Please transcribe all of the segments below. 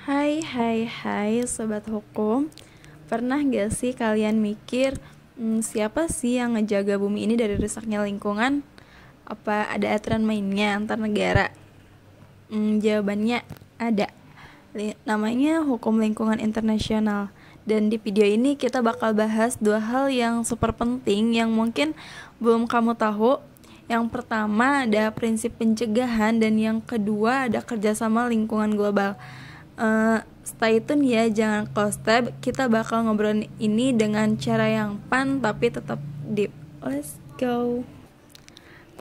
Hai, hai, hai, Sobat Hukum. Pernah gak sih kalian mikir, siapa sih yang ngejaga bumi ini dari rusaknya lingkungan? Apa ada aturan mainnya antar negara? Jawabannya ada. Namanya Hukum Lingkungan Internasional. Dan di video ini kita bakal bahas dua hal yang super penting yang mungkin belum kamu tahu. Yang pertama ada prinsip pencegahan dan yang kedua ada kerjasama lingkungan global. Stay tune ya, jangan close tab. Kita bakal ngobrol ini dengan cara yang fun tapi tetap deep. Let's go.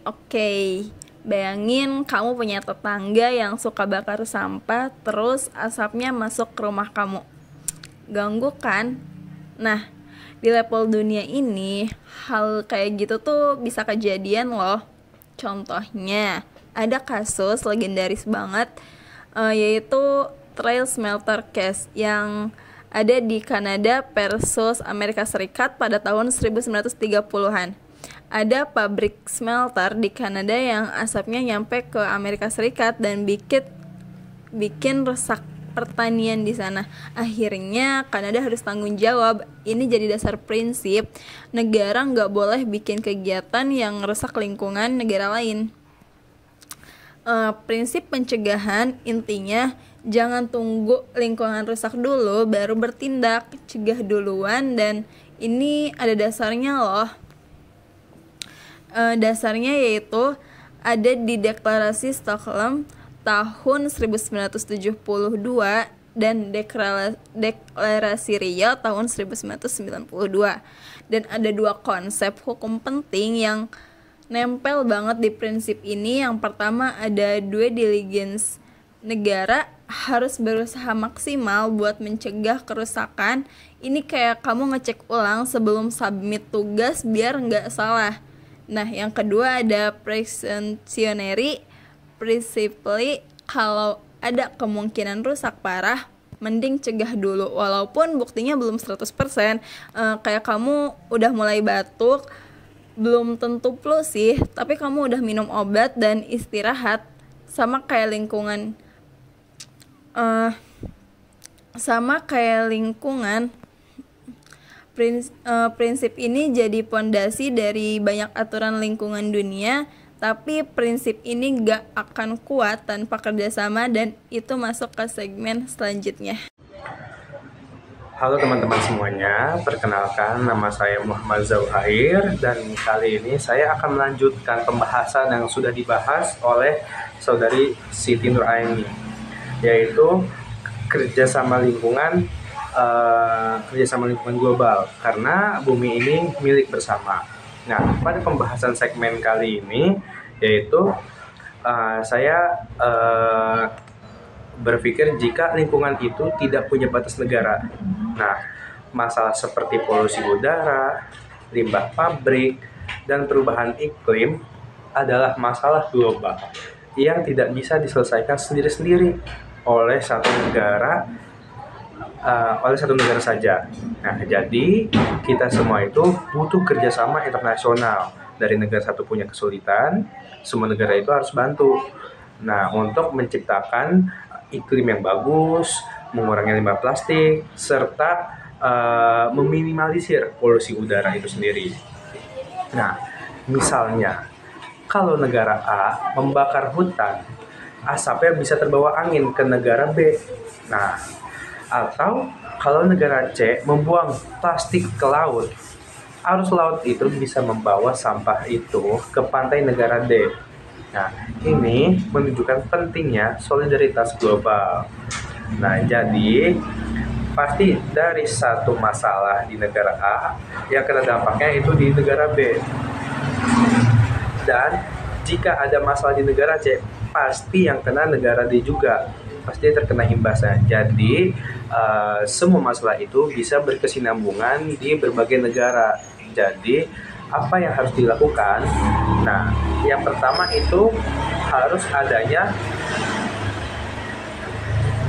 Oke, bayangin kamu punya tetangga yang suka bakar sampah, terus asapnya masuk ke rumah kamu. Ganggu kan? Nah, di level dunia ini, hal kayak gitu tuh bisa kejadian loh. Contohnya, ada kasus legendaris banget, yaitu Trail Smelter Case yang ada di Kanada versus Amerika Serikat pada tahun 1930-an. Ada pabrik smelter di Kanada yang asapnya nyampe ke Amerika Serikat dan bikin rusak pertanian di sana. Akhirnya Kanada harus tanggung jawab. Ini jadi dasar prinsip negara nggak boleh bikin kegiatan yang rusak lingkungan negara lain. Prinsip pencegahan intinya jangan tunggu lingkungan rusak dulu baru bertindak, cegah duluan, dan ini ada dasarnya loh. Dasarnya yaitu ada di Deklarasi Stockholm tahun 1972 dan Deklarasi Rio tahun 1992. Dan ada dua konsep hukum penting yang nempel banget di prinsip ini. Yang pertama ada due diligence. Negara harus berusaha maksimal buat mencegah kerusakan. Ini kayak kamu ngecek ulang sebelum submit tugas biar nggak salah. Nah, yang kedua ada precautionary principle. Kalau ada kemungkinan rusak parah, mending cegah dulu. Walaupun buktinya belum 100%. Kayak kamu udah mulai batuk, belum tentu flu sih, tapi kamu udah minum obat dan istirahat. Sama kayak lingkungan prinsip ini jadi pondasi dari banyak aturan lingkungan dunia, tapi prinsip ini gak akan kuat tanpa kerjasama, dan itu masuk ke segmen selanjutnya. Halo teman-teman semuanya, perkenalkan nama saya Muhammad Zauhair dan kali ini saya akan melanjutkan pembahasan yang sudah dibahas oleh saudari Siti Nuraini, yaitu kerjasama lingkungan global karena bumi ini milik bersama. Nah, pada pembahasan segmen kali ini yaitu saya berpikir jika lingkungan itu tidak punya batas negara. Nah, masalah seperti polusi udara, limbah pabrik, dan perubahan iklim adalah masalah global yang tidak bisa diselesaikan sendiri-sendiri oleh satu negara saja. Nah, jadi kita semua itu butuh kerjasama internasional. Dari negara satu punya kesulitan, semua negara itu harus bantu. Nah, untuk menciptakan iklim yang bagus, mengurangi limbah plastik, serta meminimalisir polusi udara itu sendiri. Nah, misalnya, kalau negara A membakar hutan, asapnya bisa terbawa angin ke negara B. Nah, atau kalau negara C membuang plastik ke laut, arus laut itu bisa membawa sampah itu ke pantai negara D. Nah, ini menunjukkan pentingnya solidaritas global. Nah, jadi pasti dari satu masalah di negara A yang kena dampaknya itu di negara B. Dan jika ada masalah di negara C, pasti yang kena negara D juga. Pasti terkena imbasnya. Jadi, semua masalah itu bisa berkesinambungan di berbagai negara. Jadi, apa yang harus dilakukan? Nah, yang pertama itu harus adanya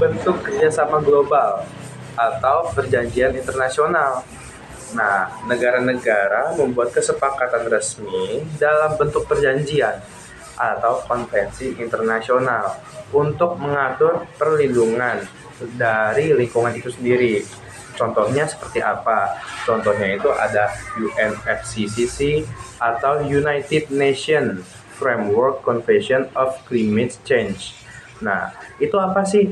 bentuk kerjasama global atau perjanjian internasional. Nah, negara-negara membuat kesepakatan resmi dalam bentuk perjanjian. atau konvensi internasional untuk mengatur perlindungan dari lingkungan itu sendiri. Contohnya seperti apa? Contohnya itu ada UNFCCC atau United Nations Framework Convention of Climate Change. Nah, itu apa sih?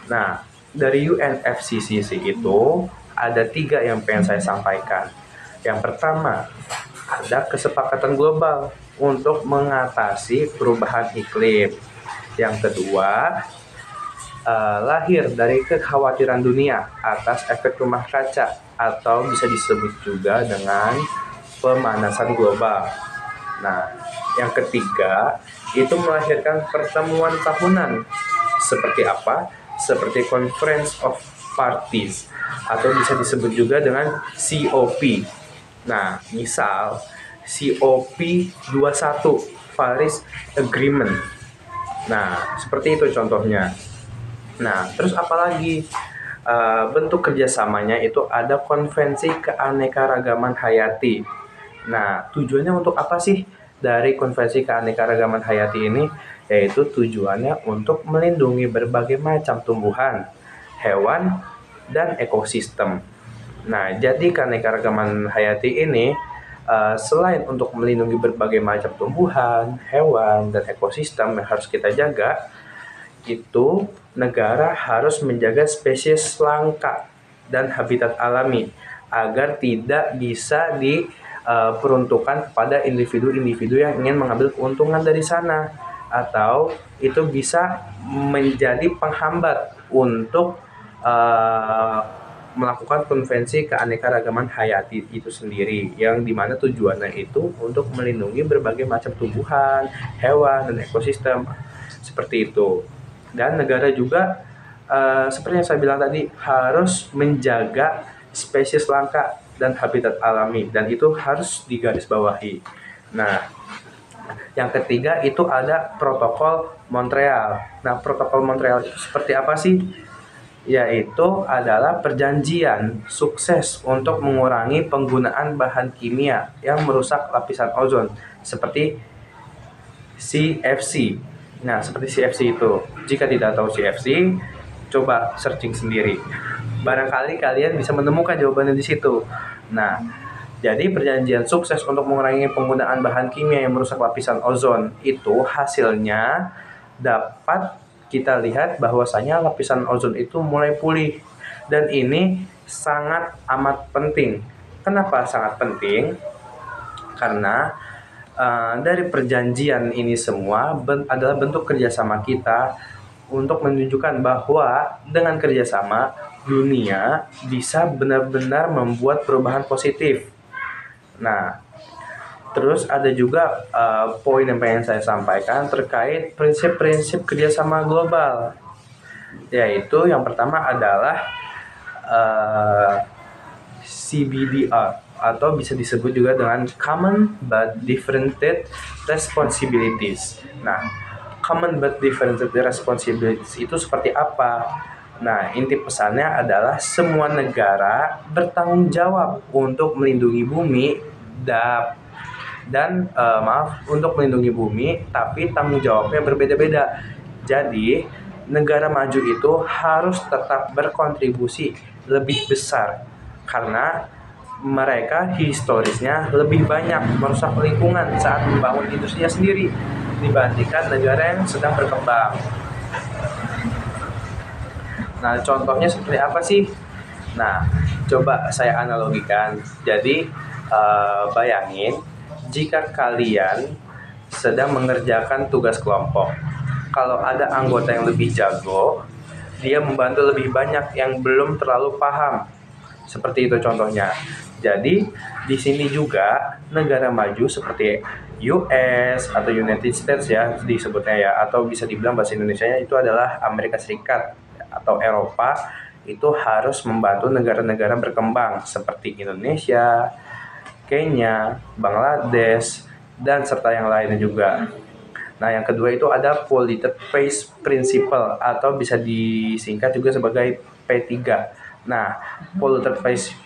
Nah, dari UNFCCC itu ada 3 yang pengen saya sampaikan. Yang pertama, ada kesepakatan global untuk mengatasi perubahan iklim. Yang kedua, lahir dari kekhawatiran dunia atas efek rumah kaca atau bisa disebut juga dengan pemanasan global. Nah, yang ketiga itu melahirkan pertemuan tahunan seperti apa? Seperti Conference of Parties atau bisa disebut juga dengan COP. Nah, misal COP21 Paris Agreement. Nah, seperti itu contohnya. Nah, terus apalagi bentuk kerjasamanya itu ada konvensi keanekaragaman hayati. Nah, tujuannya untuk apa sih dari konvensi keanekaragaman hayati ini? Yaitu tujuannya untuk melindungi berbagai macam tumbuhan, hewan, dan ekosistem. Nah, jadi keanekaragaman hayati ini selain untuk melindungi berbagai macam tumbuhan, hewan, dan ekosistem yang harus kita jaga, itu negara harus menjaga spesies langka dan habitat alami agar tidak bisa diperuntukkan kepada individu-individu yang ingin mengambil keuntungan dari sana, atau itu bisa menjadi penghambat untuk melakukan konvensi keanekaragaman hayati itu sendiri, yang dimana tujuannya itu untuk melindungi berbagai macam tumbuhan, hewan, dan ekosistem seperti itu. Dan negara juga seperti yang saya bilang tadi harus menjaga spesies langka dan habitat alami, dan itu harus digarisbawahi. Nah, yang ketiga itu ada Protokol Montreal. Nah, Protokol Montreal itu seperti apa sih? Yaitu adalah perjanjian sukses untuk mengurangi penggunaan bahan kimia yang merusak lapisan ozon seperti CFC. Nah, seperti CFC itu. Jika tidak tahu CFC, coba searching sendiri. Barangkali kalian bisa menemukan jawabannya di situ. Nah, jadi perjanjian sukses untuk mengurangi penggunaan bahan kimia yang merusak lapisan ozon itu hasilnya dapat kita lihat bahwasanya lapisan ozon itu mulai pulih. Dan ini sangat amat penting. Kenapa sangat penting? Karena dari perjanjian ini semua adalah bentuk kerjasama kita untuk menunjukkan bahwa dengan kerjasama dunia bisa benar-benar membuat perubahan positif. Nah, terus ada juga poin yang pengen saya sampaikan terkait prinsip-prinsip kerjasama global, yaitu yang pertama adalah CBDR atau bisa disebut juga dengan Common but Different Responsibilities. Nah, Common but Different Responsibilities itu seperti apa? Nah, inti pesannya adalah semua negara bertanggung jawab untuk melindungi bumi untuk melindungi bumi, tapi tanggung jawabnya berbeda-beda. Jadi, negara maju itu harus tetap berkontribusi lebih besar karena mereka historisnya lebih banyak merusak lingkungan saat membangun industrinya sendiri dibandingkan negara yang sedang berkembang. Nah, contohnya seperti apa sih? Nah, coba saya analogikan. Jadi, bayangin jika kalian sedang mengerjakan tugas kelompok. Kalau ada anggota yang lebih jago, dia membantu lebih banyak yang belum terlalu paham. Seperti itu contohnya. Jadi, di sini juga negara maju seperti US atau United States ya disebutnya ya, atau bisa dibilang bahasa Indonesianya itu adalah Amerika Serikat atau Eropa, itu harus membantu negara-negara berkembang seperti Indonesia, Kenya, Bangladesh, dan serta yang lainnya juga. Nah, yang kedua itu ada Polluter Pays Principle atau bisa disingkat juga sebagai P3 Nah, polluter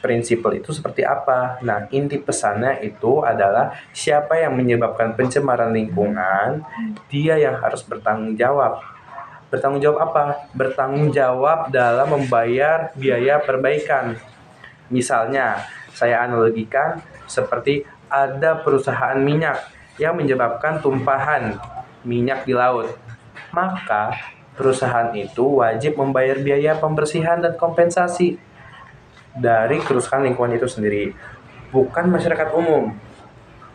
principle itu seperti apa? Nah, inti pesannya itu adalah siapa yang menyebabkan pencemaran lingkungan, dia yang harus bertanggung jawab. Bertanggung jawab apa? Bertanggung jawab dalam membayar biaya perbaikan. Misalnya, saya analogikan seperti ada perusahaan minyak yang menyebabkan tumpahan minyak di laut. Maka, perusahaan itu wajib membayar biaya pembersihan dan kompensasi dari kerusakan lingkungan itu sendiri, bukan masyarakat umum.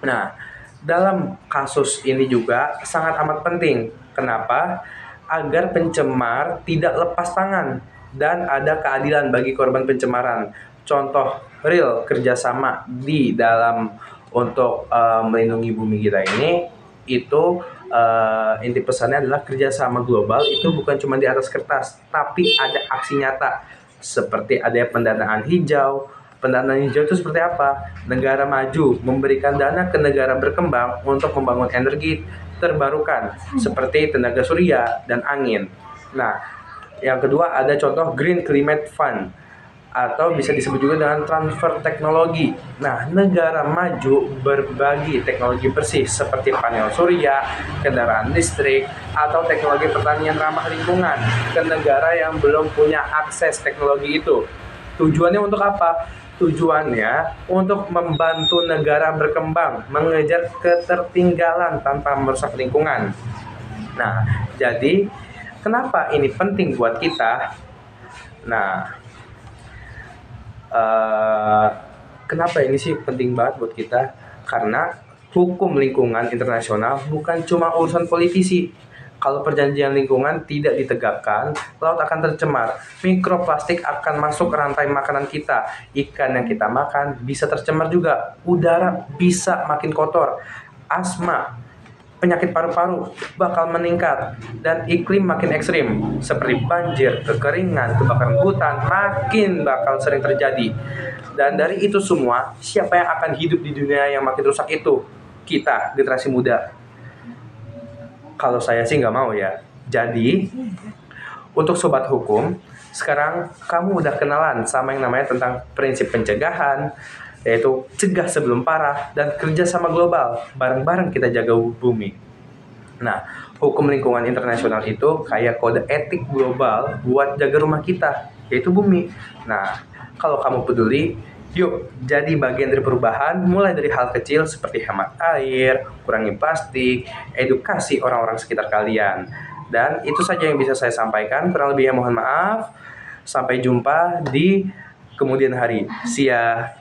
Nah, dalam kasus ini juga sangat amat penting. Kenapa? Agar pencemar tidak lepas tangan dan ada keadilan bagi korban pencemaran. Contoh real kerjasama di dalam untuk melindungi bumi kita ini itu inti pesannya adalah kerjasama global itu bukan cuma di atas kertas, tapi ada aksi nyata seperti ada pendanaan hijau. Pendanaan hijau itu seperti apa? Negara maju memberikan dana ke negara berkembang untuk membangun energi terbarukan seperti tenaga surya dan angin. Nah, yang kedua ada contoh Green Climate Fund atau bisa disebut juga dengan transfer teknologi. Nah, negara maju berbagi teknologi bersih seperti panel surya, kendaraan listrik, atau teknologi pertanian ramah lingkungan ke negara yang belum punya akses teknologi itu. Tujuannya untuk apa? Tujuannya untuk membantu negara berkembang, mengejar ketertinggalan tanpa merusak lingkungan. Nah, jadi kenapa ini penting buat kita? Nah, kenapa ini sih penting banget buat kita? Karena hukum lingkungan internasional bukan cuma urusan politisi. Kalau perjanjian lingkungan tidak ditegakkan, laut akan tercemar. Mikroplastik akan masuk ke rantai makanan kita. Ikan yang kita makan bisa tercemar juga. Udara bisa makin kotor. Asma, penyakit paru-paru bakal meningkat. Dan iklim makin ekstrim. Seperti banjir, kekeringan, kebakaran hutan makin bakal sering terjadi. Dan dari itu semua, siapa yang akan hidup di dunia yang makin rusak itu? Kita, generasi muda. Kalau saya sih nggak mau ya. Jadi, untuk sobat hukum, sekarang kamu udah kenalan sama yang namanya tentang prinsip pencegahan, yaitu cegah sebelum parah dan kerjasama global. Bareng-bareng kita jaga bumi. Nah, hukum lingkungan internasional itu kayak kode etik global buat jaga rumah kita, yaitu bumi. Nah, kalau kamu peduli, yuk jadi bagian dari perubahan mulai dari hal kecil seperti hemat air, kurangi plastik, edukasi orang-orang sekitar kalian. Dan itu saja yang bisa saya sampaikan, kurang lebihnya mohon maaf. Sampai jumpa di kemudian hari. See ya.